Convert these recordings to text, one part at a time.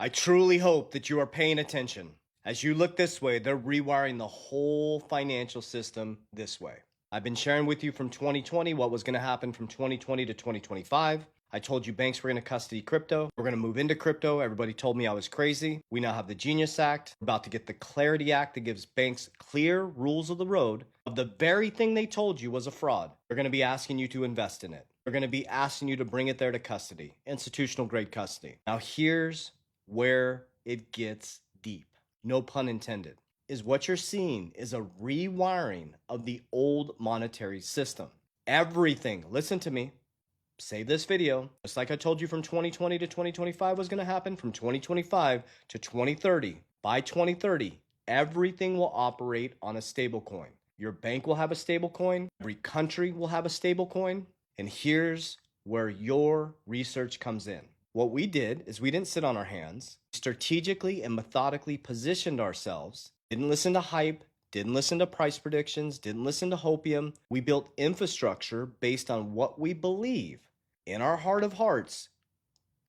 I truly hope that you are paying attention. As you look this way, they're rewiring the whole financial system this way. I've been sharing with you from 2020 what was going to happen from 2020 to 2025. I told you banks were going to custody crypto. We're going to move into crypto. Everybody told me I was crazy. We now have the Genius Act. We're about to get the Clarity Act that gives banks clear rules of the road of the very thing they told you was a fraud. They're going to be asking you to invest in it. They're going to be asking you to bring it there to custody, institutional grade custody. Now, here's where it gets deep. No pun intended. Is what you're seeing is a rewiring of the old monetary system. Everything, listen to me, save this video, just like I told you from 2020 to 2025 was going to happen, from 2025 to 2030. By 2030, everything will operate on a stable coin. Your bank will have a stable coin. Every country will have a stable coin. And here's where your research comes in. What we did is we didn't sit on our hands, strategically and methodically positioned ourselves, didn't listen to hype, didn't listen to price predictions, didn't listen to hopium. We built infrastructure based on what we believe in our heart of hearts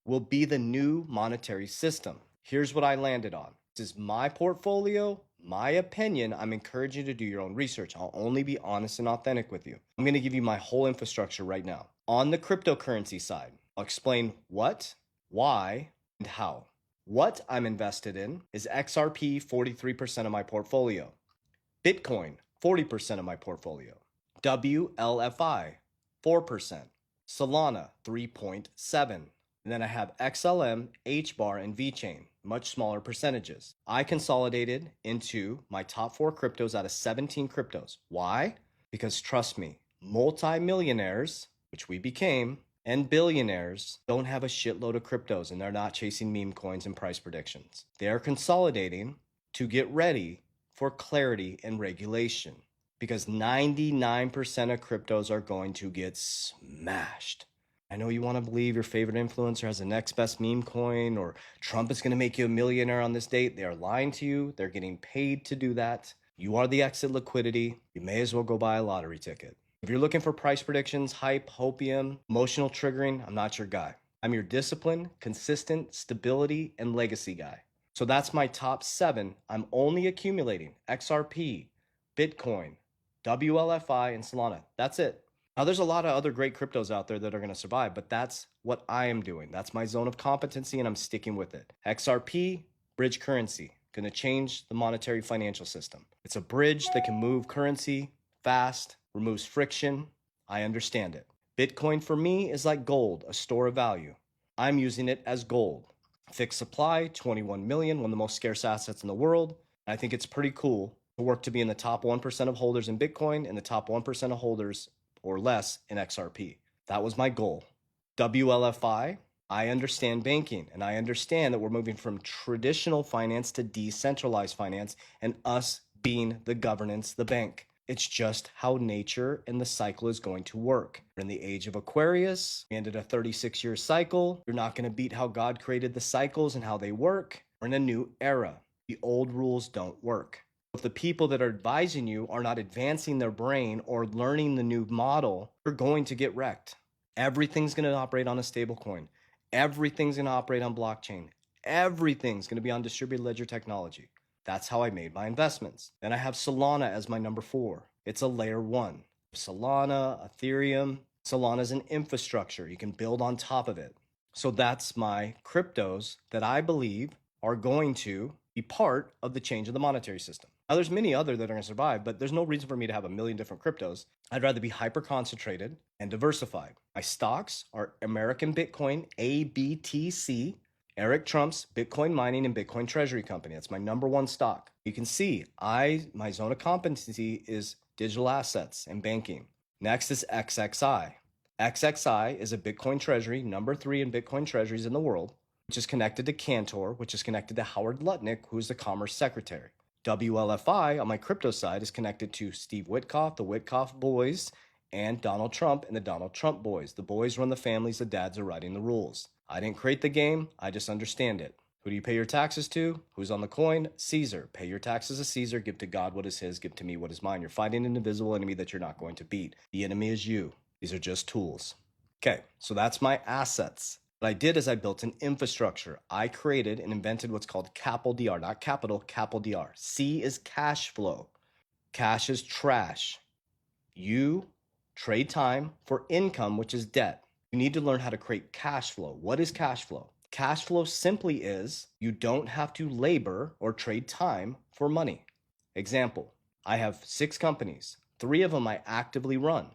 will be the new monetary system. Here's what I landed on. This is my portfolio, my opinion. I'm encouraging you to do your own research. I'll only be honest and authentic with you. I'm going to give you my whole infrastructure right now. On the cryptocurrency side, I'll explain what, why, and how. What I'm invested in is XRP, 43% of my portfolio. Bitcoin, 40% of my portfolio. WLFI, 4%. Solana, 3.7%. And then I have XLM, HBAR, and VeChain, much smaller percentages. I consolidated into my top 4 cryptos out of 17 cryptos. Why? Because trust me, multimillionaires, which we became, and billionaires don't have a shitload of cryptos, and they're not chasing meme coins and price predictions. They are consolidating to get ready for clarity and regulation, because 99% of cryptos are going to get smashed. I know you want to believe your favorite influencer has the next best meme coin, or Trump is going to make you a millionaire on this date. They are lying to you. They're getting paid to do that. You are the exit liquidity. You may as well go buy a lottery ticket. If you're looking for price predictions, hype, hopium, emotional triggering, I'm not your guy. I'm your discipline, consistent, stability, and legacy guy. So that's my top 7. I'm only accumulating XRP, Bitcoin, WLFI, and Solana. That's it. Now, there's a lot of other great cryptos out there that are going to survive, but that's what I am doing. That's my zone of competency, and I'm sticking with it. XRP, bridge currency, going to change the monetary financial system. It's a bridge that can move currency fast, removes friction. I understand it. Bitcoin for me is like gold, a store of value. I'm using it as gold. Fixed supply, 21 million, one of the most scarce assets in the world. I think it's pretty cool to work to be in the top 1% of holders in Bitcoin and the top 1% of holders or less in XRP. That was my goal. WLFI, I understand banking, and I understand that we're moving from traditional finance to decentralized finance, and us being the governance, the bank. It's just how nature and the cycle is going to work. We're in the age of Aquarius. We ended a 36-year cycle. You're not going to beat how God created the cycles and how they work. We're in a new era. The old rules don't work. If the people that are advising you are not advancing their brain or learning the new model, you're going to get wrecked. Everything's going to operate on a stable coin. Everything's going to operate on blockchain. Everything's going to be on distributed ledger technology. That's how I made my investments. Then I have Solana as my number 4. It's a layer 1. Solana, Ethereum. Solana is an infrastructure. You can build on top of it. So that's my cryptos that I believe are going to be part of the change of the monetary system. Now, there's many other that are going to survive, but there's no reason for me to have a million different cryptos. I'd rather be hyper concentrated and diversified. My stocks are American Bitcoin, ABTC, Eric Trump's Bitcoin Mining and Bitcoin Treasury Company. That's my number 1 stock. You can see my zone of competency is digital assets and banking. Next is XXI. XXI is a Bitcoin Treasury, number 3 in Bitcoin Treasuries in the world, which is connected to Cantor, which is connected to Howard Lutnick, who's the Commerce Secretary. WLFI on my crypto side is connected to Steve Witkoff, the Witkoff boys, and Donald Trump and the Donald Trump boys. The boys run the families, the dads are writing the rules. I didn't create the game, I just understand it. Who do you pay your taxes to? Who's on the coin? Caesar. Pay your taxes to Caesar, give to God what is his, give to me what is mine. You're fighting an invisible enemy that you're not going to beat. The enemy is you. These are just tools. Okay, so that's my assets. What I did is I built an infrastructure. I created and invented what's called Capel DR, not capital, Capel DR. C is cash flow. Cash is trash. You trade time for income, which is debt. You need to learn how to create cash flow. What is cash flow? Cash flow simply is you don't have to labor or trade time for money. Example, I have 6 companies. 3 of them I actively run.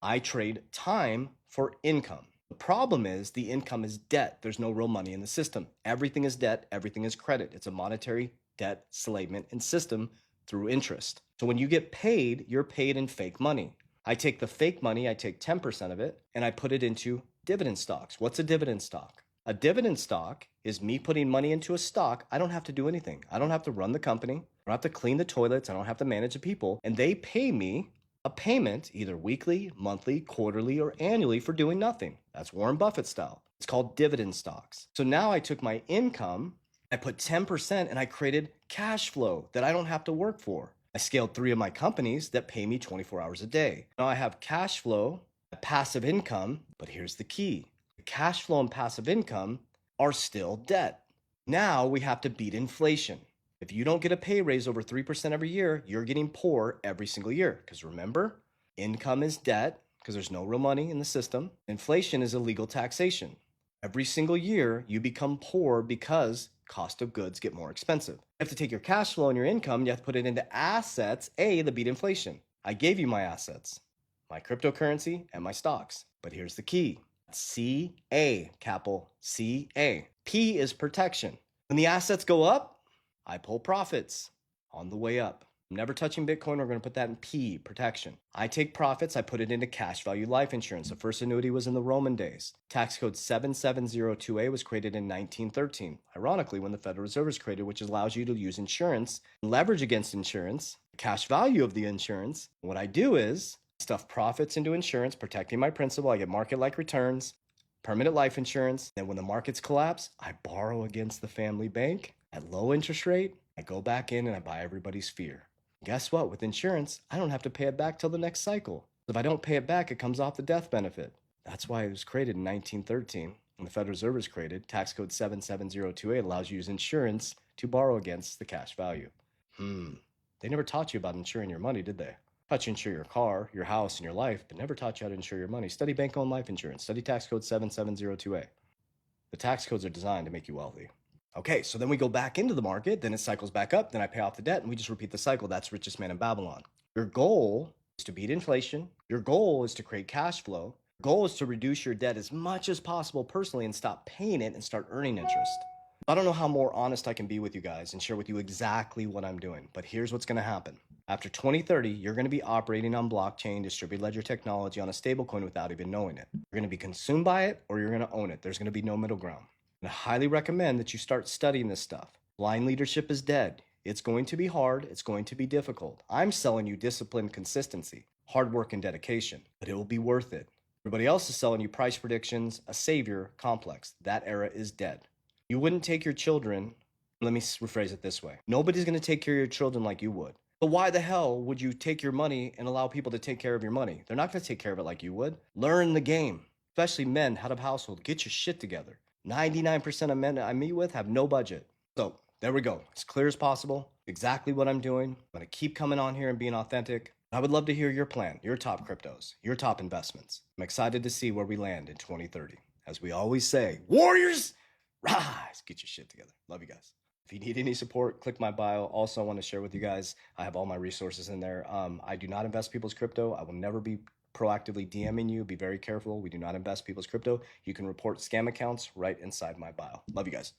I trade time for income. The problem is the income is debt. There's no real money in the system. Everything is debt. Everything is credit. It's a monetary debt enslavement and system through interest. So when you get paid, you're paid in fake money. I take the fake money, I take 10% of it, and I put it into dividend stocks. What's a dividend stock? A dividend stock is me putting money into a stock. I don't have to do anything. I don't have to run the company. I don't have to clean the toilets. I don't have to manage the people. And they pay me a payment either weekly, monthly, quarterly, or annually for doing nothing. That's Warren Buffett style. It's called dividend stocks. So now I took my income, I put 10%, and I created cash flow that I don't have to work for. I scaled 3 of my companies that pay me 24 hours a day. Now I have cash flow, passive income, but here's the key. Cash flow and passive income are still debt. Now we have to beat inflation. If you don't get a pay raise over 3% every year, you're getting poor every single year. Because remember, income is debt because there's no real money in the system. Inflation is illegal taxation. Every single year, you become poor because cost of goods get more expensive. You have to take your cash flow and your income, you have to put it into assets, to beat inflation. I gave you my assets, my cryptocurrency and my stocks. But here's the key. CA, capital CA. P is protection. When the assets go up, I pull profits on the way up. I'm never touching Bitcoin. We're going to put that in P, protection. I take profits. I put it into cash value life insurance. The first annuity was in the Roman days. Tax code 7702A was created in 1913. Ironically, when the Federal Reserve was created, which allows you to use insurance, leverage against insurance, the cash value of the insurance. What I do is stuff profits into insurance, protecting my principal. I get market-like returns, permanent life insurance. Then when the markets collapse, I borrow against the family bank at low interest rate. I go back in and I buy everybody's fear. Guess what? With insurance, I don't have to pay it back till the next cycle. If I don't pay it back, it comes off the death benefit. That's why it was created in 1913. When the Federal Reserve was created, tax code 77028 allows you to use insurance to borrow against the cash value. They never taught you about insuring your money, did they? Taught you to insure your car, your house, and your life, but never taught you how to insure your money. Study bank-owned life insurance. Study tax code 7702A. The tax codes are designed to make you wealthy. Okay, so then we go back into the market, then it cycles back up, then I pay off the debt, and we just repeat the cycle. That's richest man in Babylon. Your goal is to beat inflation. Your goal is to create cash flow. Your goal is to reduce your debt as much as possible personally and stop paying it and start earning interest. I don't know how more honest I can be with you guys and share with you exactly what I'm doing, but here's what's going to happen. After 2030, you're going to be operating on blockchain, distributed ledger technology on a stablecoin without even knowing it. You're going to be consumed by it or you're going to own it. There's going to be no middle ground. And I highly recommend that you start studying this stuff. Blind leadership is dead. It's going to be hard. It's going to be difficult. I'm selling you discipline, consistency, hard work, and dedication, but it will be worth it. Everybody else is selling you price predictions, a savior complex. That era is dead. You wouldn't take your children, let me rephrase it this way. Nobody's going to take care of your children like you would. But why the hell would you take your money and allow people to take care of your money? They're not going to take care of it like you would. Learn the game, especially men, head of household. Get your shit together. 99% of men I meet with have no budget. So there we go. As clear as possible. Exactly what I'm doing. I'm going to keep coming on here and being authentic. I would love to hear your plan, your top cryptos, your top investments. I'm excited to see where we land in 2030. As we always say, warriors, rise. Get your shit together. Love you guys. If you need any support, click my bio. Also, I want to share with you guys, I have all my resources in there. I do not invest people's crypto. I will never be proactively DMing you. Be very careful. We do not invest people's crypto. You can report scam accounts right inside my bio. Love you guys.